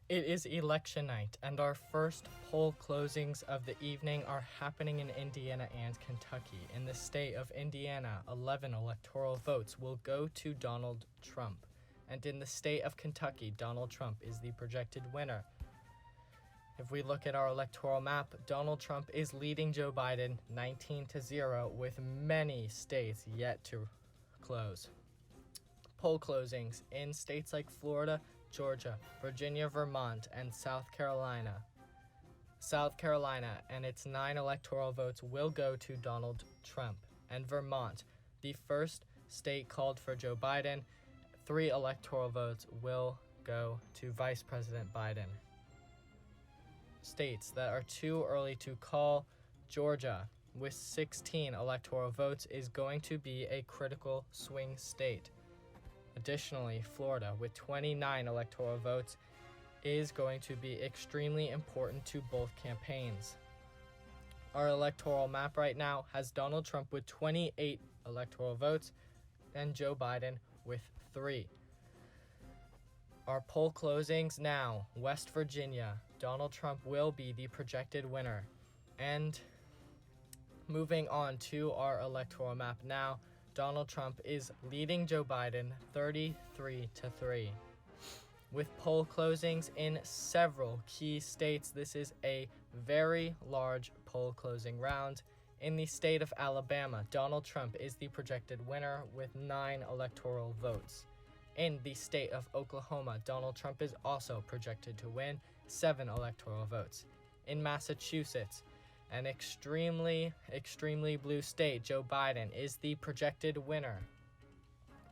It is election night, and our first poll closings of the evening are happening in Indiana and Kentucky. In the state of Indiana, 11 electoral votes will go to Donald Trump. And in the state of Kentucky, Donald Trump is the projected winner. If we look at our electoral map, Donald Trump is leading Joe Biden 19-0 with many states yet to close. Poll closings in states like Florida, Georgia, Virginia, Vermont, and South Carolina. South Carolina and its 9 electoral votes will go to Donald Trump. And Vermont, the first state called for Joe Biden, 3 electoral votes will go to Vice President Biden. States that are too early to call, Georgia, with 16 electoral votes, is going to be a critical swing state. Additionally, Florida, with 29 electoral votes, is going to be extremely important to both campaigns. Our electoral map right now has Donald Trump with 28 electoral votes and Joe Biden with 3. Our poll closings now, West Virginia, Donald Trump will be the projected winner. And moving on to our electoral map now, Donald Trump is leading Joe Biden 33-3. With poll closings in several key states, this is a very large poll closing round. In the state of Alabama, Donald Trump is the projected winner with 9 electoral votes. In the state of Oklahoma, Donald Trump is also projected to win 7 electoral votes. In Massachusetts, an extremely blue state, Joe Biden is the projected winner.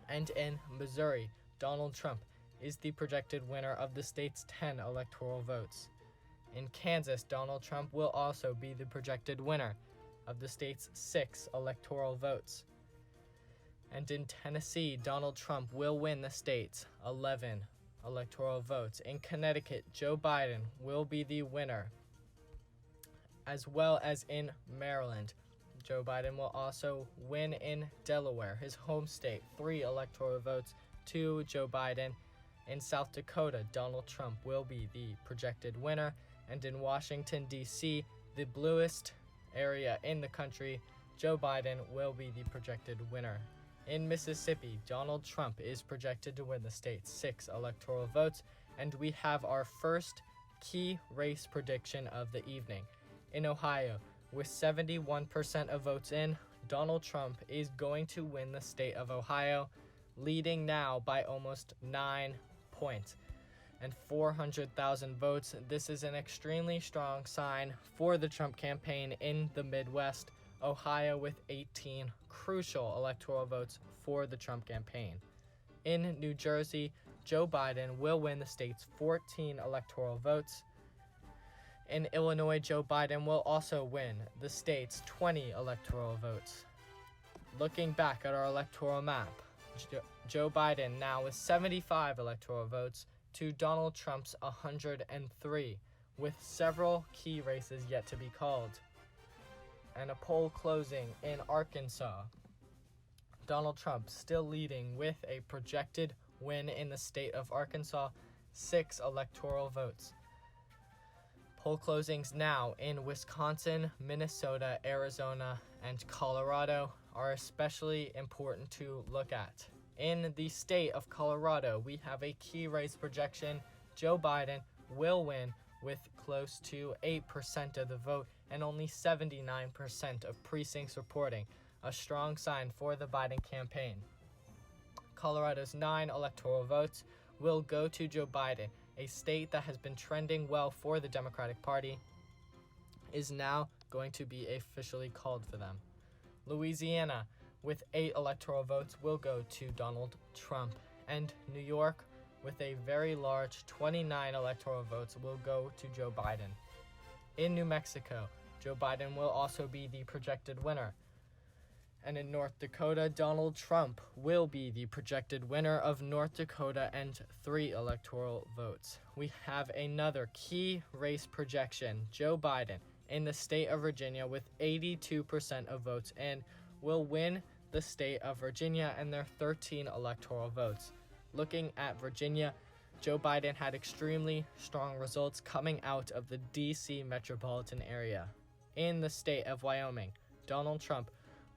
And in Missouri, Donald Trump is the projected winner of the state's 10 electoral votes. In Kansas, Donald Trump will also be the projected winner of the state's 6 electoral votes. And in Tennessee, Donald Trump will win the state's 11 electoral votes. In Connecticut, Joe Biden will be the winner. As well as in Maryland, Joe Biden will also win in Delaware, his home state, 3 electoral votes to Joe Biden. In South Dakota, Donald Trump will be the projected winner. And in Washington, D.C., the bluest area in the country, Joe Biden will be the projected winner. In Mississippi, Donald Trump is projected to win the state's 6 electoral votes. And we have our first key race prediction of the evening. In Ohio, with 71% of votes in, Donald Trump is going to win the state of Ohio, leading now by almost 9 points and 400,000 votes. This is an extremely strong sign for the Trump campaign in the Midwest. Ohio with 18 crucial electoral votes for the Trump campaign. In New Jersey, Joe Biden will win the state's 14 electoral votes. In Illinois, Joe Biden will also win the state's 20 electoral votes. Looking back at our electoral map, Joe Biden now with 75 electoral votes to Donald Trump's 103, with several key races yet to be called. And a poll closing in Arkansas, Donald Trump still leading with a projected win in the state of Arkansas, 6 electoral votes. Poll closings now in Wisconsin, Minnesota, Arizona, and Colorado are especially important to look at. In the state of Colorado, we have a key race projection. Joe Biden will win with close to 8% of the vote and only 79% of precincts reporting, a strong sign for the Biden campaign. Colorado's 9 electoral votes will go to Joe Biden. A state that has been trending well for the Democratic Party is now going to be officially called for them. Louisiana, with 8 electoral votes, will go to Donald Trump. And New York, with a very large 29 electoral votes, will go to Joe Biden. In New Mexico, Joe Biden will also be the projected winner. And in North Dakota, Donald Trump will be the projected winner of North Dakota and 3 electoral votes. We have another key race projection. Joe Biden in the state of Virginia with 82% of votes in will win the state of Virginia and their 13 electoral votes. Looking at Virginia, Joe Biden had extremely strong results coming out of the D.C. metropolitan area. In the state of Wyoming, Donald Trump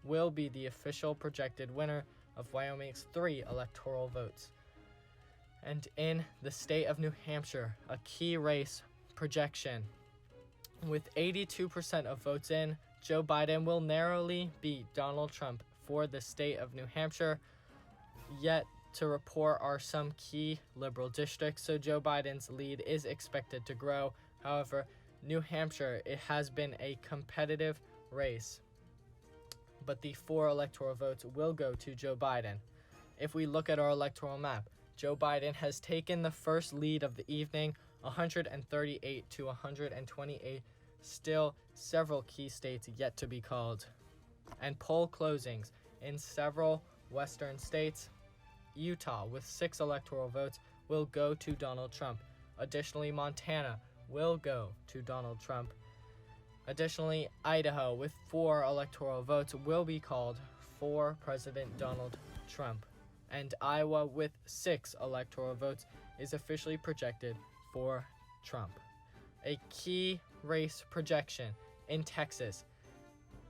will be the official projected winner of Wyoming's 3 electoral votes. And in the state of New Hampshire, a key race projection. With 82% of votes in, Joe Biden will narrowly beat Donald Trump for the state of New Hampshire. Yet to report are some key liberal districts, so Joe Biden's lead is expected to grow. However, New Hampshire, it has been a competitive race, but the 4 electoral votes will go to Joe Biden. If we look at our electoral map, Joe Biden has taken the first lead of the evening, 138 to 128. Still several key states yet to be called. And poll closings in several western states. Utah, with 6 electoral votes, will go to Donald Trump. Additionally, Montana will go to Donald Trump. Additionally, Idaho, with 4 electoral votes, will be called for President Donald Trump. And Iowa, with 6 electoral votes, is officially projected for Trump. A key race projection in Texas,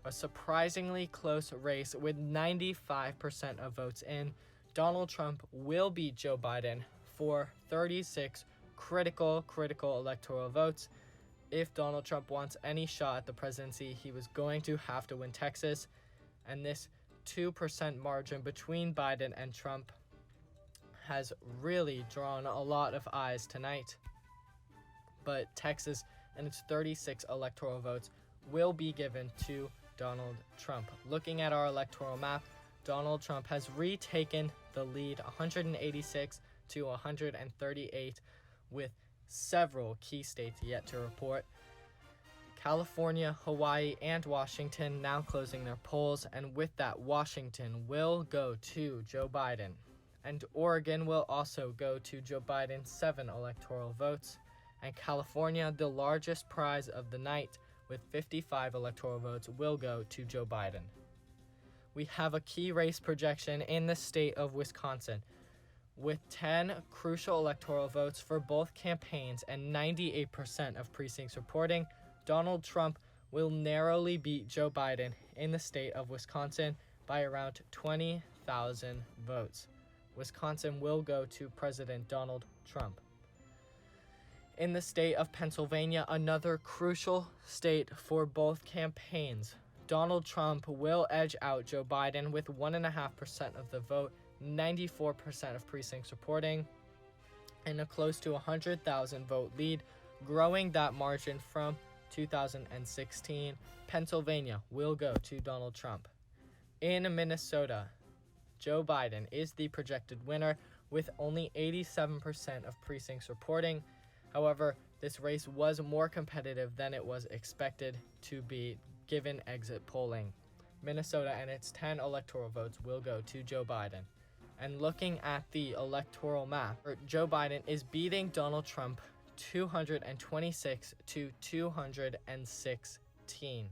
a surprisingly close race with 95% of votes in. Donald Trump will beat Joe Biden for 36 critical electoral votes. If Donald Trump wants any shot at the presidency, he was going to have to win Texas, and this 2% margin between Biden and Trump has really drawn a lot of eyes tonight. But Texas and its 36 electoral votes will be given to Donald Trump. Looking at our electoral map, Donald Trump has retaken the lead 186 to 138, with several key states yet to report. California, Hawaii, and Washington now closing their polls, and with that, Washington will go to Joe Biden. And Oregon will also go to Joe Biden, 7 electoral votes. And California, the largest prize of the night, with 55 electoral votes, will go to Joe Biden. We have a key race projection in the state of Wisconsin. With 10 crucial electoral votes for both campaigns and 98% of precincts reporting, Donald Trump will narrowly beat Joe Biden in the state of Wisconsin by around 20,000 votes. Wisconsin will go to President Donald Trump. In the state of Pennsylvania, another crucial state for both campaigns, Donald Trump will edge out Joe Biden with 1.5% of the vote, 94% of precincts reporting, and a close to 100,000 vote lead, growing that margin from 2016. Pennsylvania will go to Donald Trump. In Minnesota, Joe Biden is the projected winner with only 87% of precincts reporting. However, this race was more competitive than it was expected to be given exit polling. Minnesota and its 10 electoral votes will go to Joe Biden. And looking at the electoral map, Joe Biden is beating Donald Trump 226 to 216,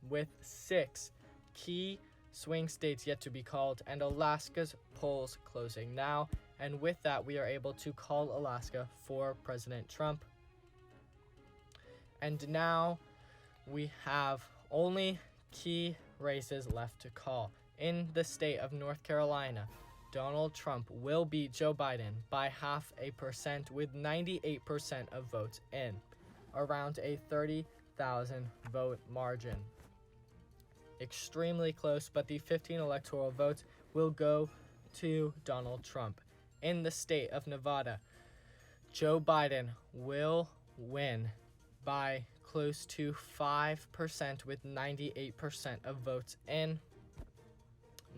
with 6 key swing states yet to be called, and Alaska's polls closing now. And with that, we are able to call Alaska for President Trump. And now we have only key races left to call. In the state of North Carolina, Donald Trump will beat Joe Biden by 0.5% with 98% of votes in, around a 30,000 vote margin. Extremely close, but the 15 electoral votes will go to Donald Trump. In the state of Nevada, Joe Biden will win by close to 5% with 98% of votes in.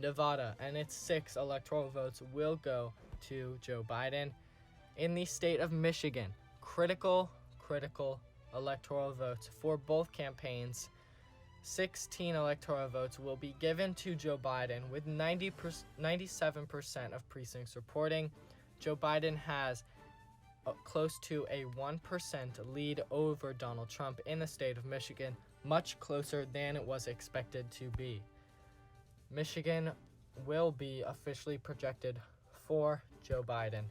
Nevada and its 6 electoral votes will go to Joe Biden. In the state of Michigan, critical electoral votes for both campaigns. 16 electoral votes will be given to Joe Biden with 97% of precincts reporting. Joe Biden has close to a 1% lead over Donald Trump in the state of Michigan, much closer than it was expected to be. Michigan will be officially projected for Joe Biden.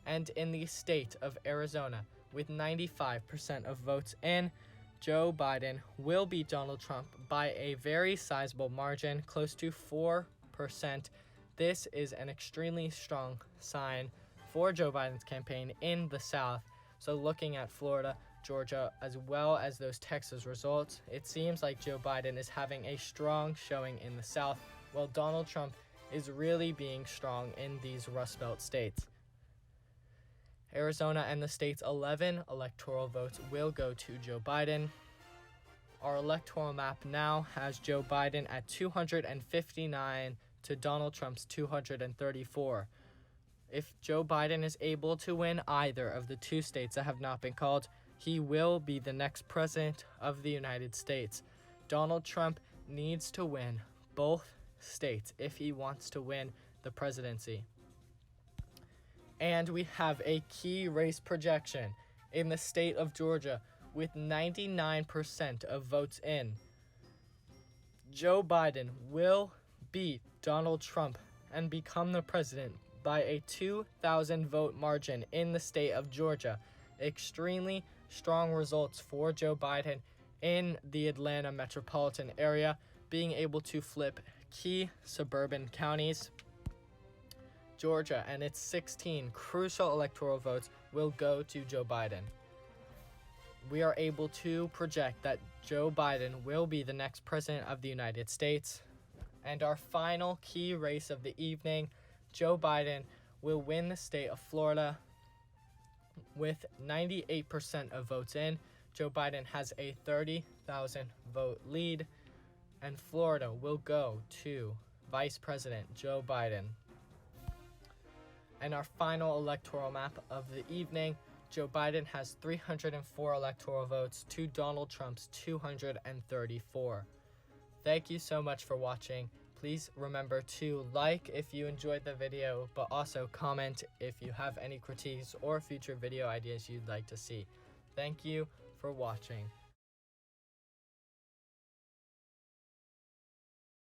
And in the state of Arizona, with 95% of votes in, Joe Biden will beat Donald Trump by a very sizable margin, close to 4%. This is an extremely strong sign for Joe Biden's campaign in the South. So looking at Florida, Georgia, as well as those Texas results, it seems like Joe Biden is having a strong showing in the South, while Donald Trump is really being strong in these Rust Belt states. Arizona and the state's 11 electoral votes will go to Joe Biden. Our electoral map now has Joe Biden at 259 to Donald Trump's 234. If Joe Biden is able to win either of the two states that have not been called, he will be the next president of the United States. Donald Trump needs to win both states if he wants to win the presidency. And we have a key race projection in the state of Georgia with 99% of votes in. Joe Biden will beat Donald Trump and become the president by a 2,000 vote margin in the state of Georgia. Extremely strong results for Joe Biden in the Atlanta metropolitan area, being able to flip key suburban counties. Georgia and its 16 crucial electoral votes will go to Joe Biden. We are able to project that Joe Biden will be the next president of the United States. And our final key race of the evening, Joe Biden will win the state of Florida with 98% of votes in. Joe Biden has a 30,000 vote lead, and Florida will go to Vice President Joe Biden. And our final electoral map of the evening, Joe Biden has 304 electoral votes to Donald Trump's 234. Thank you so much for watching. Please remember to like if you enjoyed the video, but also comment if you have any critiques or future video ideas you'd like to see. Thank you for watching.